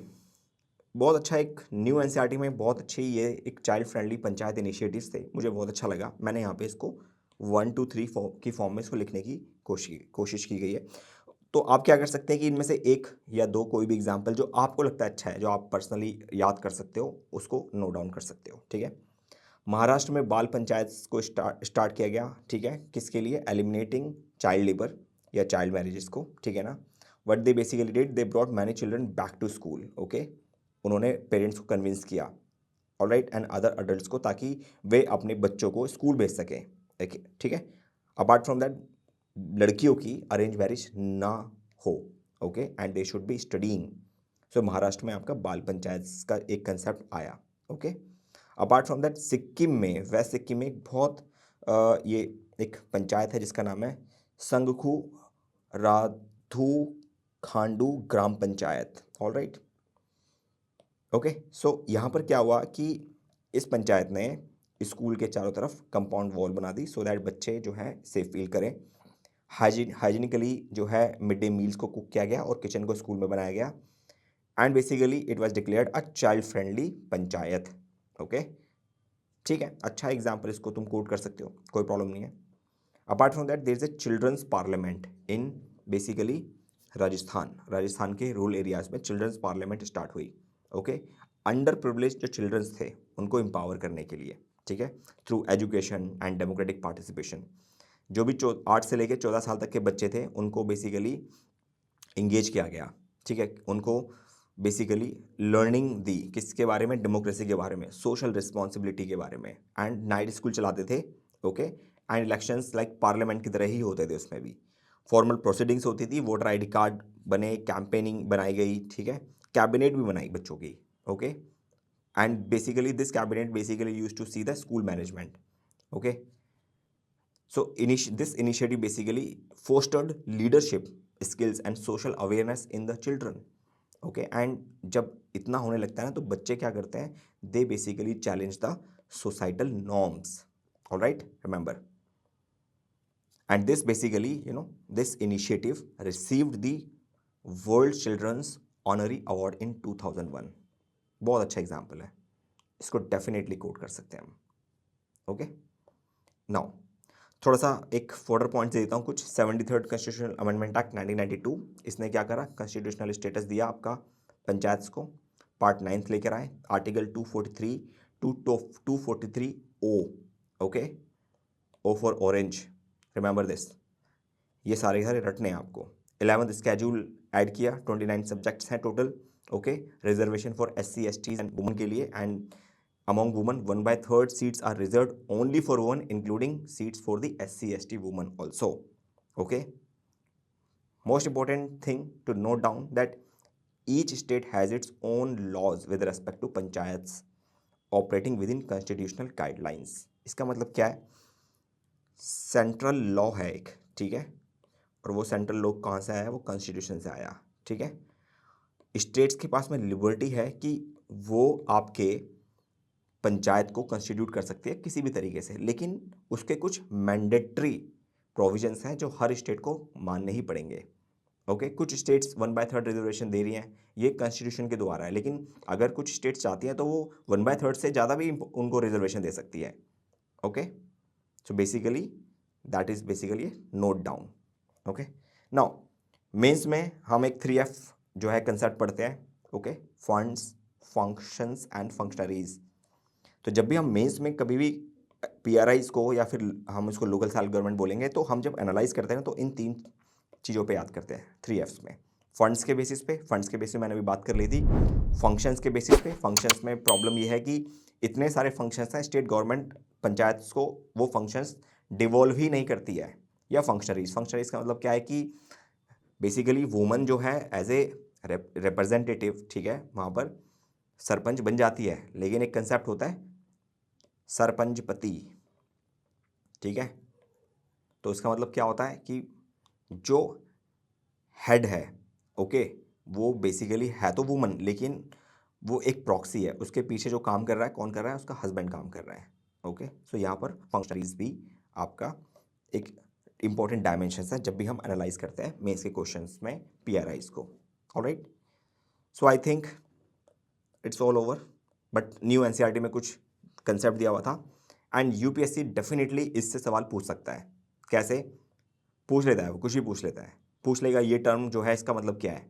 बहुत अच्छा, एक न्यू एनसीईआरटी में बहुत अच्छी ये एक चाइल्ड फ्रेंडली पंचायत इनिशिएटिव्स थे, मुझे बहुत अच्छा लगा। मैंने यहाँ पे इसको 1 2 3 की फॉर्म में इसको लिखने की कोशिश की गई है। तो आप क्या कर सकते हैं कि इनमें से एक या दो कोई भी एग्जाम्पल जो आपको लगता है अच्छा है, जो आप पर्सनली याद कर सकते हो, उसको नोट डाउन कर सकते हो, ठीक है। महाराष्ट्र में बाल पंचायत को स्टार्ट किया गया, ठीक है, किसके लिए? एलिमिनेटिंग चाइल्ड लेबर या चाइल्ड मैरिजेस को, ठीक है ना। What they basically did, they brought many children back to school, okay, उन्होंने पेरेंट्स को कन्विंस किया, ऑलराइट, एंड अदर अडल्ट्स को, ताकि वे अपने बच्चों को स्कूल भेज सकें, ठीक है। अपार्ट फ्रॉम दैट, लड़कियों की अरेंज मैरिज ना हो, okay, and they should be studying. So Maharashtra में आपका बाल पंचायत का एक कंसेप्ट आया, okay. Apart from that, Sikkim में, वेस्ट सिक्किम में एक बहुत ये एक पंचायत है जिसका नाम है संगखू राधु खांडू ग्राम पंचायत, ऑलराइट, ओके। सो यहाँ पर क्या हुआ कि इस पंचायत ने स्कूल के चारों तरफ कंपाउंड वॉल बना दी, सो दैट बच्चे जो हैं सेफ फील करें। हाइजीनिकली जो है मिड डे मील्स को कुक किया गया और किचन को स्कूल में बनाया गया। And basically it was declared a child friendly panchayat, okay, ठीक है। अच्छा एग्जाम्पल, इसको तुम कोट कर सकते हो, कोई प्रॉब्लम नहीं है। Apart from that, there is a children's parliament in basically Rajasthan के रूरल एरियाज में चिल्ड्रंस पार्लियामेंट स्टार्ट हुई, ओके, अंडर प्रिविलेज जो चिल्ड्रंस थे उनको एम्पावर करने के लिए, ठीक है, through education and democratic participation. जो भी 8 से लेकर 14 साल तक के बच्चे थे उनको बेसिकली इंगेज किया गया, ठीक है, उनको बेसिकली लर्निंग दी, किसके बारे में? डेमोक्रेसी के बारे में, सोशल रिस्पॉन्सिबिलिटी के बारे में। एंड नाइट स्कूल चलाते थे, okay, and elections like parliament की तरह ही होते थे, उसमें भी फॉर्मल प्रोसीडिंग्स होती थी, वोटर ID कार्ड बने, कैंपेनिंग बनाई गई, ठीक है, कैबिनेट भी बनाई बच्चों की, okay, and basically this cabinet basically use to see the school management, okay. So this initiative basically fostered leadership skills and social awareness in the children, okay, and जब इतना होने लगता है ना तो बच्चे क्या करते हैं, they basically challenge the societal norms, all right, remember, and this basically this initiative received the world children's honorary award in 2001। बहुत अच्छा एग्जाम्पल है, इसको डेफिनेटली कोट कर सकते हैं हम। ओके, नाउ थोड़ा सा एक फर्दर पॉइंट देता हूँ कुछ। 73rd कॉन्स्टिट्यूशनल अमेंडमेंट एक्ट 1992, इसने क्या करा, कॉन्स्टिट्यूशनल स्टेटस दिया आपका पंचायत को। पार्ट 9 लेकर आए, article 243 to 243 O. Okay, O for orange, remember this, ये सारे रटने हैं आपको। 11th स्केड्यूल ऐड किया, 29 सब्जेक्ट्स हैं total. Okay, reservation for SC STs and women के लिए, and among women 1/3 seats are reserved only for women, including seats for the SC ST women also. Okay, most important thing to note down that each state has its own laws with respect to panchayats operating within constitutional guidelines. इसका मतलब क्या है, central law है एक, ठीक है, और वो सेंट्रल लॉ कहाँ से आया, वो कॉन्स्टिट्यूशन से आया, ठीक है। स्टेट्स के पास में लिबर्टी है कि वो आपके पंचायत को कंस्टिट्यूट कर सकती है किसी भी तरीके से, लेकिन उसके कुछ मैंडेटरी प्रोविजंस हैं जो हर स्टेट को मानने ही पड़ेंगे। ओके, कुछ स्टेट्स 1/3 रिजर्वेशन दे रही हैं, ये कॉन्स्टिट्यूशन के द्वारा है, लेकिन अगर कुछ स्टेट्स चाहती हैं तो वो 1/3 से ज़्यादा भी उनको रिजर्वेशन दे सकती है। Okay, so basically that is basically note down. Okay, now mains में हम एक 3F जो है कंसेप्ट पढ़ते हैं। Okay, funds, functions and functionaries. तो जब भी हम मेंस में कभी भी PRIs को या फिर हम इसको लोकल सेल्फ गवर्नमेंट बोलेंगे, तो हम जब एनालाइज करते हैं तो इन 3 चीज़ों पे याद करते हैं 3Fs में। फंड्स के बेसिस पे, फंड्स के बेसिस पे मैंने अभी बात कर ली थी। फंक्शंस के बेसिस पे, फंक्शंस में प्रॉब्लम ये है कि इतने सारे फंक्शंस हैं, स्टेट गवर्नमेंट पंचायत को वो फंक्शंस डिवॉल्व ही नहीं करती है। या फंक्शनरीज, फंक्शनरीज का मतलब क्या है कि बेसिकली वुमन जो है एज ए रिप्रेजेंटेटिव, ठीक है, वहाँ पर सरपंच बन जाती है, लेकिन एक कंसेप्ट होता है सरपंचपति, ठीक है। तो इसका मतलब क्या होता है कि जो हेड है, ओके, वो बेसिकली है तो वुमन, लेकिन वो एक प्रॉक्सी है, उसके पीछे जो काम कर रहा है, कौन कर रहा है, उसका हस्बैंड काम कर रहा है। ओके, सो यहाँ पर फंक्शनरीज भी आपका एक इंपॉर्टेंट डायमेंशन है जब भी हम एनालाइज करते हैं मेंस के क्वेश्चंस में PRIs को। Alright, so I think it's all over, but new NCERT में कुछ कंसेप्ट दिया हुआ था, एंड UPSC डेफिनेटली इससे सवाल पूछ सकता है। कैसे पूछ लेता है, वो कुछ भी पूछ लेता है, पूछ लेगा ये टर्म जो है इसका मतलब क्या है।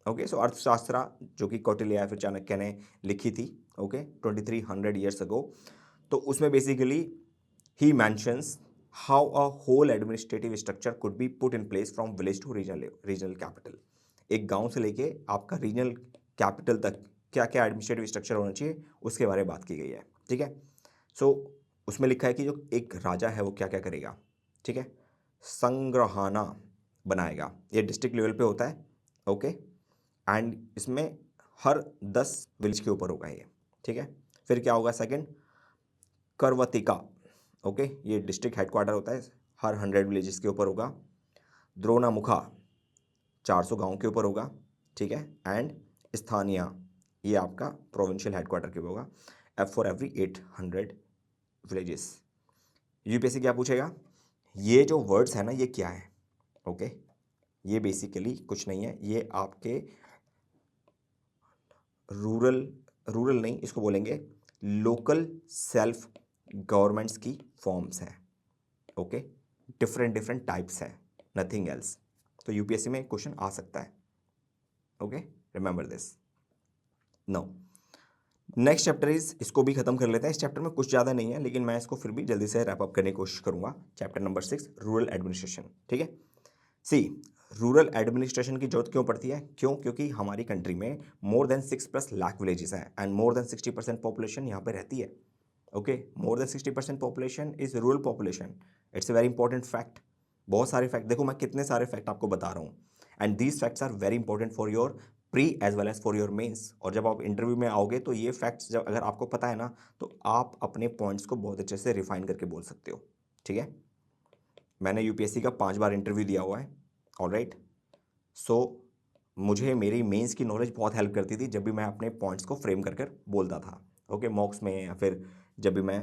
ओके, सो अर्थशास्त्र जो कि कौटिल्य या फिर चाणक्य ने लिखी थी, ओके, 2300 ईयर्स अगो, तो उसमें बेसिकली ही mentions how a whole administrative structure could be put in place from village to regional capital. एक गांव से लेके आपका रीजनल कैपिटल तक क्या क्या एडमिनिस्ट्रेटिव स्ट्रक्चर होना चाहिए, उसके बारे में बात की गई है, ठीक है। सो उसमें लिखा है कि जो एक राजा है वो क्या क्या करेगा, ठीक है, संग्रहाना बनाएगा, ये डिस्ट्रिक्ट लेवल पे होता है। ओके, एंड इसमें हर 10 विलेज के ऊपर होगा ये, ठीक है। फिर क्या होगा, सेकंड करवतिका, ओके, ये डिस्ट्रिक्ट हेडक्वार्टर होता है, हर 100 विलेजेस के ऊपर होगा। द्रोणामुखा 400 गांव के ऊपर होगा, ठीक है, एंड स्थानीय ये आपका प्रोविंशियल हेडक्वार्टर के ऊपर होगा, फॉर एवरी 800 विलेजेस। UPSC क्या पूछेगा, ये जो वर्ड्स है ना ये क्या है। ओके, ये बेसिकली कुछ नहीं है, ये आपके रूरल नहीं, इसको बोलेंगे लोकल सेल्फ गवर्नमेंट्स की फॉर्म्स हैं। ओके, डिफरेंट टाइप्स हैं, नथिंग एल्स। तो UPSC में क्वेश्चन आ सकता है। Okay, remember this. No, next chapter is, इसको भी खत्म कर लेते हैं। इस चैप्टर में कुछ ज़्यादा नहीं है, लेकिन मैं इसको फिर भी जल्दी से रैप अप करने की कोशिश करूंगा। चैप्टर नंबर 6, रूरल एडमिनिस्ट्रेशन, ठीक है। सी, रूरल एडमिनिस्ट्रेशन की जरूरत क्यों पड़ती है, क्योंकि हमारी कंट्री में मोर देन 6+ लाख विलेजेस हैं, एंड मोर देन 60% पॉपुलेशन यहाँ पे रहती है। Okay, more than 60% population is rural population. It's a very important fact. बहुत सारे फैक्ट देखो, मैं कितने सारे फैक्ट आपको बता रहा हूँ, and these facts are very important for your pre as well as for your mains. और जब आप इंटरव्यू में आओगे तो ये फैक्ट्स जब अगर आपको पता है ना, तो आप अपने पॉइंट्स को बहुत अच्छे से रिफाइन करके बोल सकते हो, ठीक है। मैंने UPSC का 5 बार इंटरव्यू दिया हुआ है, ऑलराइट। सो मुझे मेरी मेंस की नॉलेज बहुत हेल्प करती थी जब भी मैं अपने पॉइंट्स को फ्रेम कर बोलता था। ओके, मॉक्स में या फिर जब भी मैं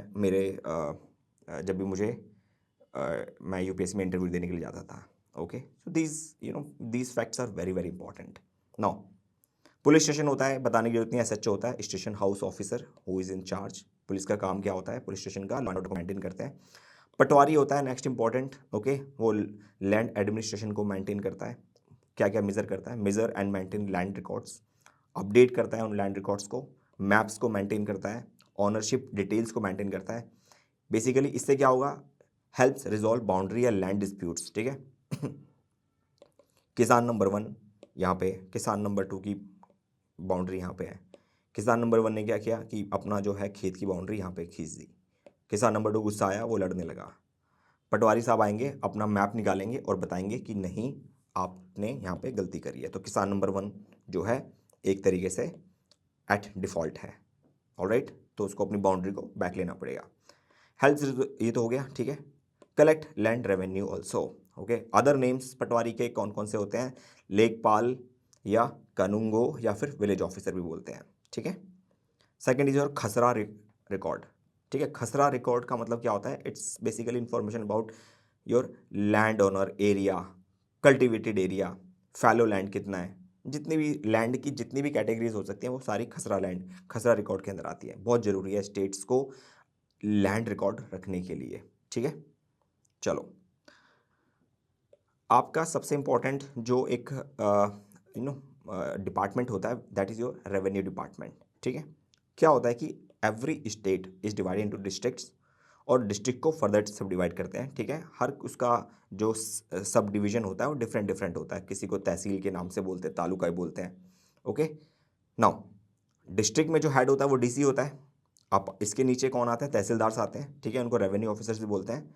मुझे मैं UPSC में इंटरव्यू देने के लिए जाता था। Okay, so these facts are very very important. Now police station होता है, बताने की जरूरत नहीं है. एसएचओ होता है, station house officer, who is in charge. Police का काम क्या होता है? पुलिस स्टेशन का लॉ एंड ऑर्डर को मेंटेन करते हैं. पटवारी होता है नेक्स्ट इंपॉर्टेंट. ओके, वो लैंड एडमिनिस्ट्रेशन को मेंटेन करता है. क्या क्या मेजर करता है? Measure and maintain land records, update करता है उन लैंड रिकॉर्ड्स को, मैप्स को मेंटेन करता है, ऑनरशिप डिटेल्स को मेंटेन करता है. बेसिकली इससे क्या होगा? हेल्प्स रिजॉल्व बाउंड्री या लैंड डिस्प्यूट्स. ठीक है. किसान नंबर 1 यहाँ पे, किसान नंबर 2 की बाउंड्री यहाँ पे है. किसान नंबर 1 ने क्या किया कि अपना जो है खेत की बाउंड्री यहाँ पे खींच दी. किसान नंबर 2 गुस्सा आया, वो लड़ने लगा. पटवारी साहब आएंगे, अपना मैप निकालेंगे और बताएंगे कि नहीं, आपने यहाँ पे गलती करी है. तो किसान नंबर 1 जो है एक तरीके से एट डिफ़ॉल्ट है. ऑलराइट, तो उसको अपनी बाउंड्री को बैक लेना पड़ेगा. हेल्प ये तो हो गया. ठीक है. Collect land revenue also. Okay, other names patwari के कौन कौन से होते हैं? लेखपाल या कानूंगो या फिर विलेज ऑफिसर भी बोलते हैं. ठीक है. सेकेंड इज योर खसरा रिकॉर्ड. ठीक है. खसरा रिकॉर्ड का मतलब क्या होता है? It's basically information about your land owner area, cultivated area, fallow land कितना है, जितनी भी लैंड की जितनी भी कैटेगरीज हो सकती हैं वो सारी खसरा रिकॉर्ड के अंदर आती है. बहुत ज़रूरी है स्टेट्स को लैंड रिकॉर्ड रखने के लिए. ठीक है. चलो, आपका सबसे इम्पोर्टेंट जो एक डिपार्टमेंट होता है, that is your revenue department. ठीक है. क्या होता है कि every state is divided into districts, और डिस्ट्रिक्ट को फर्दर सब डिवाइड करते हैं. ठीक है. हर उसका जो सब डिवीजन होता है वो डिफरेंट डिफरेंट होता है. किसी को तहसील के नाम से बोलते हैं, तालुका ही बोलते हैं. ओके. नाउ डिस्ट्रिक्ट में जो हेड होता है वो डीसी होता है. आप इसके नीचे कौन आता है? तहसीलदार आते हैं. ठीक है. उनको रेवेन्यू ऑफिसर्स भी बोलते हैं.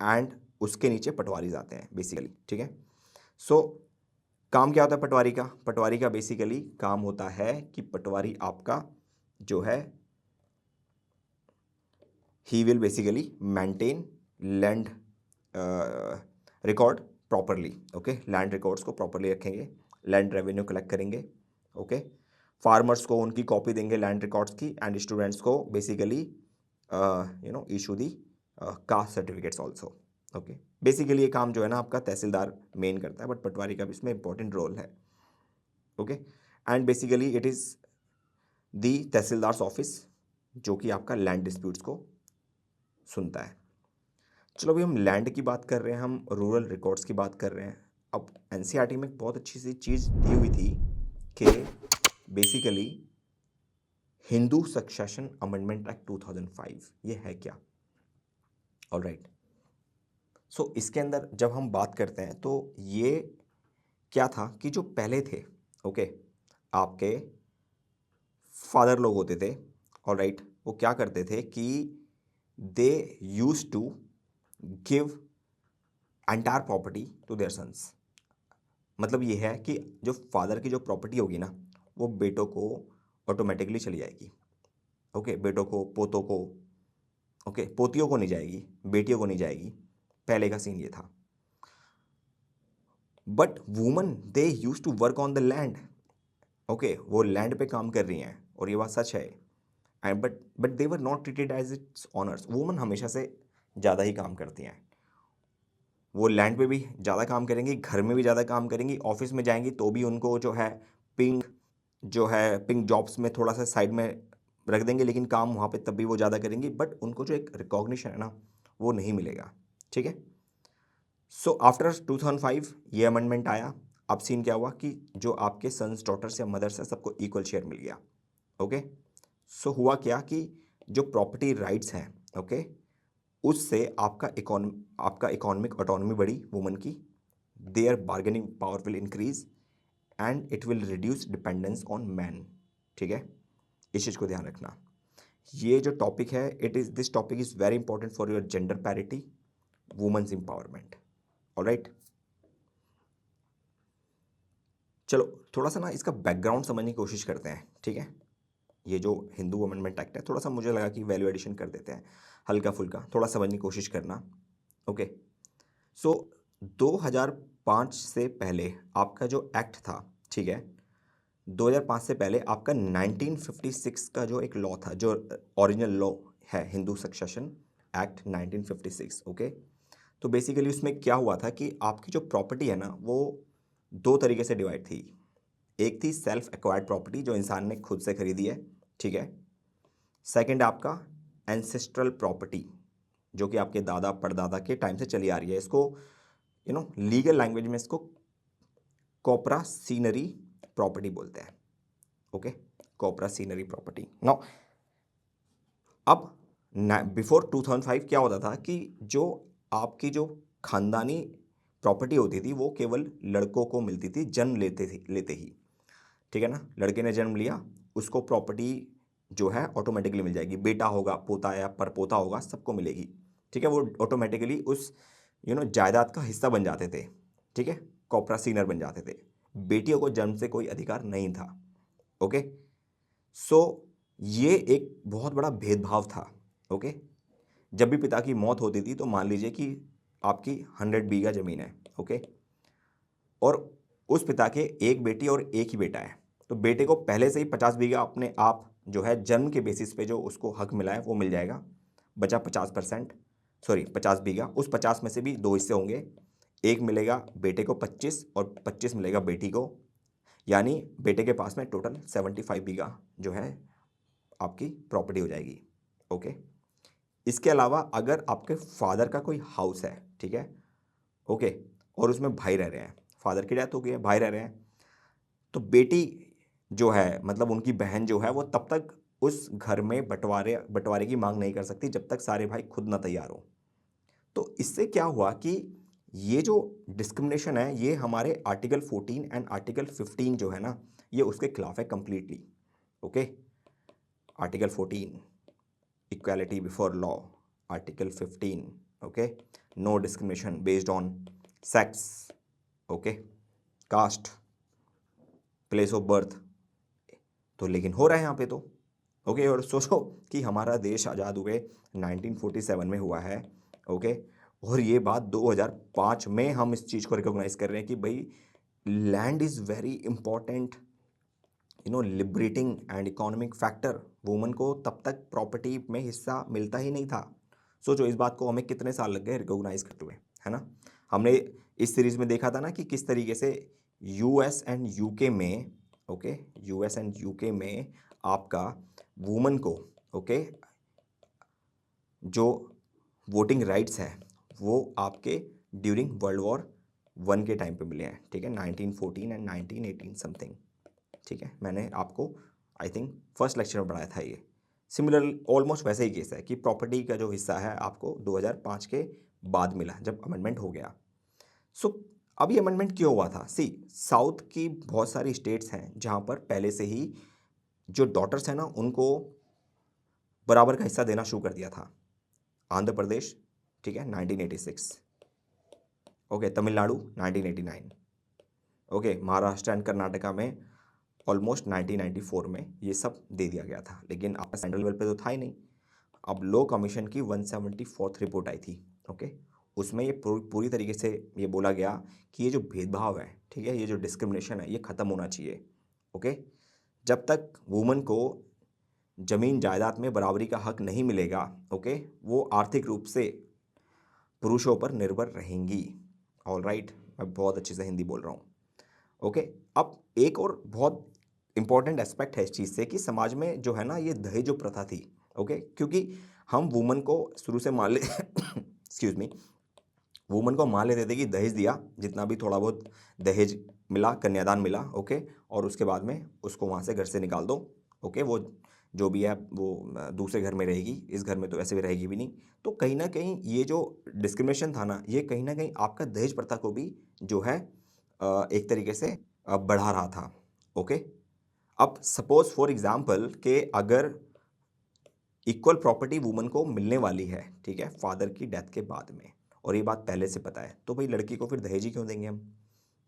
एंड उसके नीचे पटवारीज आते हैं बेसिकली. ठीक है. सो काम क्या होता है पटवारी का? पटवारी का बेसिकली काम होता है कि पटवारी आपका जो है, he will basically maintain land record properly. Okay, land records को प्रॉपरली रखेंगे, लैंड रेवेन्यू कलेक्ट करेंगे. ओके, फार्मर्स को उनकी कॉपी देंगे लैंड रिकॉर्ड्स की, एंड स्टूडेंट्स को basically issue the caste certificates also. Okay, basically ये काम जो है ना आपका तहसीलदार मेन करता है, बट पटवारी का भी इसमें इंपॉर्टेंट रोल है. Okay, and basically it is the tahsildars office जो कि आपका लैंड डिस्प्यूट्स को सुनता है. चलो, अभी हम लैंड की बात कर रहे हैं, हम रूरल रिकॉर्ड्स की बात कर रहे हैं. अब एनसीईआरटी में एक बहुत अच्छी सी चीज़ दी हुई थी कि basically Hindu succession amendment act 2005, ये है क्या? ऑलराइट. सो इसके अंदर जब हम बात करते हैं तो ये क्या था कि जो पहले थे, ओके, आपके फादर लोग होते थे, ऑलराइट, वो क्या करते थे कि they use to give entire property to their sons. मतलब ये है कि जो फादर की जो प्रॉपर्टी होगी ना, वो बेटों को ऑटोमेटिकली चली जाएगी. ओके, बेटों को, पोतों को, ओके, पोतियों को नहीं जाएगी, बेटियों को नहीं जाएगी. पहले का सीन ये था. But women they use to work on the land. Okay, वो लैंड पे काम कर रही हैं और ये बात सच है. And but they were not treated as its owners. Women हमेशा से ज़्यादा ही काम करती हैं. वो लैंड पे भी ज़्यादा काम करेंगी, घर में भी ज़्यादा काम करेंगी, ऑफिस में जाएंगी तो भी उनको जो है पिंक जॉब्स में थोड़ा सा साइड में रख देंगे, लेकिन काम वहाँ पे तब भी वो ज़्यादा करेंगी. बट उनको जो एक रिकॉग्निशन है ना, वो नहीं मिलेगा. ठीक है. सो आफ्टर 2005 ये अमेंडमेंट आया. अब सीन क्या हुआ कि जो आपके सन्स, डॉटर्स या मदर्स है, सबको इक्वल शेयर मिल गया. ओके. सो हुआ क्या कि जो प्रॉपर्टी राइट्स हैं, ओके, उससे आपका इकोनॉमिक ऑटोनॉमी बढ़ी वुमन की. Their bargaining power will increase and it will reduce dependence on man. ठीक है. इस चीज़ को ध्यान रखना. ये जो टॉपिक है, this topic is very important for your gender parity, women's empowerment. Alright. चलो, थोड़ा सा ना इसका बैकग्राउंड समझने की कोशिश करते हैं. ठीक है. ये जो हिंदू अमेंडमेंट एक्ट है, थोड़ा सा मुझे लगा कि वैल्यू एडिशन कर देते हैं, हल्का फुल्का थोड़ा समझने की कोशिश करना. ओके. सो 2005 से पहले आपका जो एक्ट था, ठीक है, 2005 से पहले आपका 1956 का जो एक लॉ था, जो ओरिजिनल लॉ है, हिंदू सक्सेशन एक्ट 1956. ओके. तो बेसिकली उसमें क्या हुआ था कि आपकी जो प्रॉपर्टी है ना वो दो तरीके से डिवाइड थी। एक थी सेल्फ एक्वायर्ड प्रॉपर्टी जो इंसान ने खुद से खरीदी है, ठीक है। सेकंड आपका एंसेस्ट्रल प्रॉपर्टी जो कि आपके दादा परदादा के टाइम से चली आ रही है। इसको लीगल लैंग्वेज में इसको कॉपरा सीनरी प्रॉपर्टी बोलते हैं। Okay, coparcenary property. Now अब बिफोर 2005 क्या होता था कि जो आपकी जो खानदानी प्रॉपर्टी होती थी वो केवल लड़कों को मिलती थी जन्म लेते ही, ठीक है ना। लड़के ने जन्म लिया, उसको प्रॉपर्टी जो है ऑटोमेटिकली मिल जाएगी। बेटा होगा, पोता या परपोता होगा, सबको मिलेगी, ठीक है। वो ऑटोमेटिकली उस जायदाद का हिस्सा बन जाते थे, ठीक है, कॉपरा सीनर बन जाते थे। बेटियों को जन्म से कोई अधिकार नहीं था। ओके, सो ये एक बहुत बड़ा भेदभाव था। ओके, जब भी पिता की मौत होती थी तो मान लीजिए कि आपकी 100 बीघा जमीन है, ओके, और उस पिता के एक बेटी और एक ही बेटा है, तो बेटे को पहले से ही 50 बीघा अपने आप जो है जन्म के बेसिस पे जो उसको हक मिला है वो मिल जाएगा। बचा 50%, सॉरी 50 बीघा, उस 50 में से भी दो हिस्से होंगे। एक मिलेगा बेटे को 25 और 25 मिलेगा बेटी को, यानी बेटे के पास में टोटल 75 बीघा जो है आपकी प्रॉपर्टी हो जाएगी। ओके, इसके अलावा अगर आपके फादर का कोई हाउस है, ठीक है, ओके, और उसमें भाई रह रहे हैं, फादर की डेथ हो गई है, भाई रह रहे हैं, तो बेटी जो है मतलब उनकी बहन जो है वो तब तक उस घर में बंटवारे की मांग नहीं कर सकती जब तक सारे भाई खुद ना तैयार हो। तो इससे क्या हुआ कि ये जो डिस्क्रिमिनेशन है ये हमारे आर्टिकल 14 एंड आर्टिकल 15 जो है ना ये उसके खिलाफ है completely. Okay, article 14 equality before law, article 15 okay, no discrimination based on sex, okay, caste, place of birth, तो लेकिन हो रहा है यहाँ पे तो। ओके, और सोचो कि हमारा देश आज़ाद हुए 1947 में हुआ है, ओके, और ये बात 2005 में हम इस चीज़ को रिकॉग्नाइज कर रहे हैं कि भाई land is very important liberating and economic factor. Woman को तब तक प्रॉपर्टी में हिस्सा मिलता ही नहीं था। सोचो इस बात को हमें कितने साल लग गए रिकॉग्नाइज करते हुए, है ना। हमने इस सीरीज में देखा था ना कि किस तरीके से यूएस एंड यूके में, ओके, यूएस एंड यूके में आपका वुमन को, ओके, जो वोटिंग राइट्स है वो आपके ड्यूरिंग वर्ल्ड वॉर 1 के टाइम पे मिले हैं, ठीक है, 1914 एंड 1918 समथिंग, ठीक है। मैंने आपको आई थिंक फर्स्ट लेक्चर में पढ़ाया था ये। सिमिलर ऑलमोस्ट वैसे ही केस है कि प्रॉपर्टी का जो हिस्सा है आपको 2005 के बाद मिला जब अमेंडमेंट हो गया। सो अब ये अमेंडमेंट क्यों हुआ था? सी, साउथ की बहुत सारी स्टेट्स हैं जहाँ पर पहले से ही जो डॉटर्स हैं ना उनको बराबर का हिस्सा देना शुरू कर दिया था। आंध्र प्रदेश, ठीक है, 1986, okay, Tamil Nadu 1989, okay, Maharashtra and Karnataka में ऑलमोस्ट 1994 में ये सब दे दिया गया था, लेकिन आपका सेंट्रल लेवल पे तो था ही नहीं। अब लो कमीशन की 174th रिपोर्ट आई थी, ओके, उसमें ये पूरी तरीके से ये बोला गया कि ये जो भेदभाव है, ठीक है, ये जो डिस्क्रिमिनेशन है ये ख़त्म होना चाहिए। ओके, जब तक वुमन को ज़मीन जायदाद में बराबरी का हक नहीं मिलेगा, ओके, वो आर्थिक रूप से पुरुषों पर निर्भर रहेंगी। ऑल राइट, मैं बहुत अच्छे से हिंदी बोल रहा हूँ। ओके, अब एक और बहुत इंपॉर्टेंट एस्पेक्ट है इस चीज़ से कि समाज में जो है ना ये दहेज जो प्रथा थी, ओके, क्योंकि हम वुमन को शुरू से मान ले एक्सक्यूज मी, वुमन को मान लेते थे कि दहेज दिया, जितना भी थोड़ा बहुत दहेज मिला, कन्यादान मिला, ओके, और उसके बाद में उसको वहाँ से घर से निकाल दो, ओके, वो जो भी है वो दूसरे घर में रहेगी, इस घर में तो वैसे भी रहेगी भी नहीं। तो कहीं ना कहीं ये जो डिस्क्रिमिनेशन था ना ये कहीं ना कहीं आपका दहेज प्रथा को भी जो है एक तरीके से बढ़ा रहा था। ओके, अब सपोज फॉर एग्जांपल कि अगर इक्वल प्रॉपर्टी वुमन को मिलने वाली है, ठीक है, फादर की डेथ के बाद में, और ये बात पहले से पता है, तो भाई लड़की को फिर दहेज ही क्यों देंगे हम?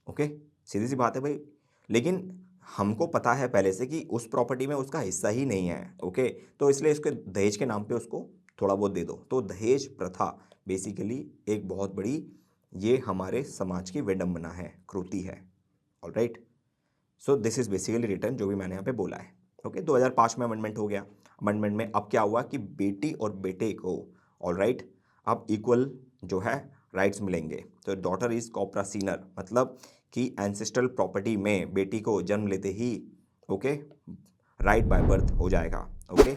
ओके, सीधी सी बात है भाई। लेकिन हमको पता है पहले से कि उस प्रॉपर्टी में उसका हिस्सा ही नहीं है, ओके, तो इसलिए उसके दहेज के नाम पे उसको थोड़ा बहुत दे दो। तो दहेज प्रथा बेसिकली एक बहुत बड़ी ये हमारे समाज की विडंबना है, क्रूरती है। All right, so this is basically return जो भी मैंने यहाँ पे बोला है। ओके, 2005 में अमेंडमेंट हो गया। अमेंडमेंट में अब क्या हुआ कि बेटी और बेटे को, ऑल राइट, अब इक्वल जो है राइट्स मिलेंगे। तो डॉटर इज कॉपरा सीनर, मतलब कि एंसेस्ट्रल प्रॉपर्टी में बेटी को जन्म लेते ही ओके राइट बाय बर्थ हो जाएगा। Okay,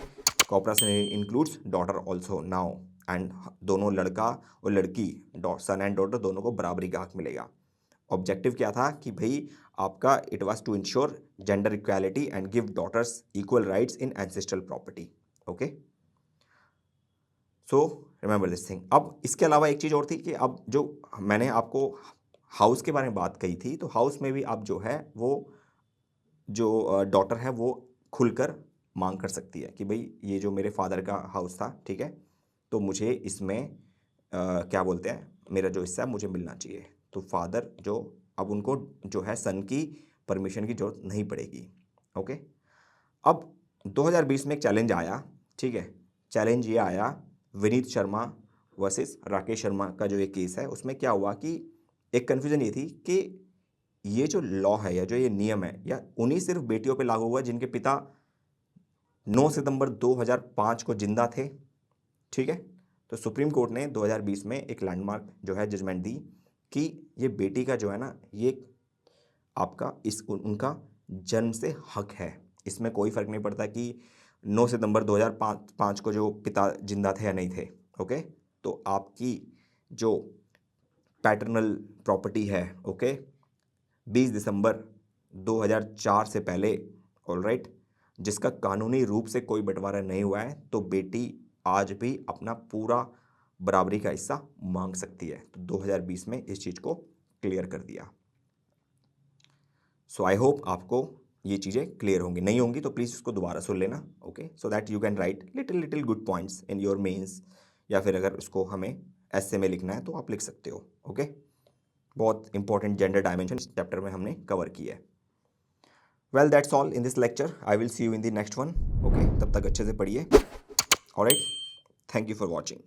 coparcenary includes daughter also now, and दोनों लड़का और लड़की सन एंड डॉटर दोनों को बराबरी का हक मिलेगा। ऑब्जेक्टिव क्या था कि भाई आपका it was to ensure gender equality and give daughters equal rights in ancestral property. Okay, so remember this thing. अब इसके अलावा एक चीज़ और थी कि अब जो मैंने आपको हाउस के बारे में बात कही थी, तो हाउस में भी अब जो है वो जो डॉटर है वो खुलकर मांग कर सकती है कि भाई ये जो मेरे फादर का हाउस था, ठीक है, तो मुझे इसमें क्या बोलते हैं, मेरा जो हिस्सा है मुझे मिलना चाहिए। तो फादर जो अब उनको जो है सन की परमिशन की जरूरत नहीं पड़ेगी। ओके, अब 2020 में एक चैलेंज आया, ठीक है, चैलेंज ये आया विनीत शर्मा वर्सेस राकेश शर्मा का जो ये केस है, उसमें क्या हुआ कि एक कन्फ्यूजन ये थी कि ये जो लॉ है या जो ये नियम है या उन्हीं सिर्फ बेटियों पे लागू हुआ जिनके पिता 9 सितंबर 2005 को जिंदा थे, ठीक है। तो सुप्रीम कोर्ट ने 2020 में एक लैंडमार्क जो है जजमेंट दी कि ये बेटी का जो है ना ये आपका उनका जन्म से हक है, इसमें कोई फर्क नहीं पड़ता कि 9 सितंबर 2005 को जो पिता जिंदा थे या नहीं थे। ओके, तो आपकी जो पैटर्नल प्रॉपर्टी है, ओके, 20 दिसंबर 2004 से पहले, ऑलराइट, जिसका कानूनी रूप से कोई बंटवारा नहीं हुआ है, तो बेटी आज भी अपना पूरा बराबरी का हिस्सा मांग सकती है। तो 2020 में इस चीज़ को क्लियर कर दिया। सो आई होप आपको ये चीज़ें क्लियर होंगी, नहीं होंगी तो प्लीज़ उसको दोबारा सुन लेना। Okay, so that you can write little good points in your mains, या फिर अगर उसको हमें ऐसे में लिखना है तो आप लिख सकते हो। ओके, बहुत इंपॉर्टेंट जेंडर डायमेंशन इस चैप्टर में हमने कवर किया है। Well that's all in this lecture, I will see you in the next one. Okay, तब तक अच्छे से पढ़िए। Alright, thank you for watching.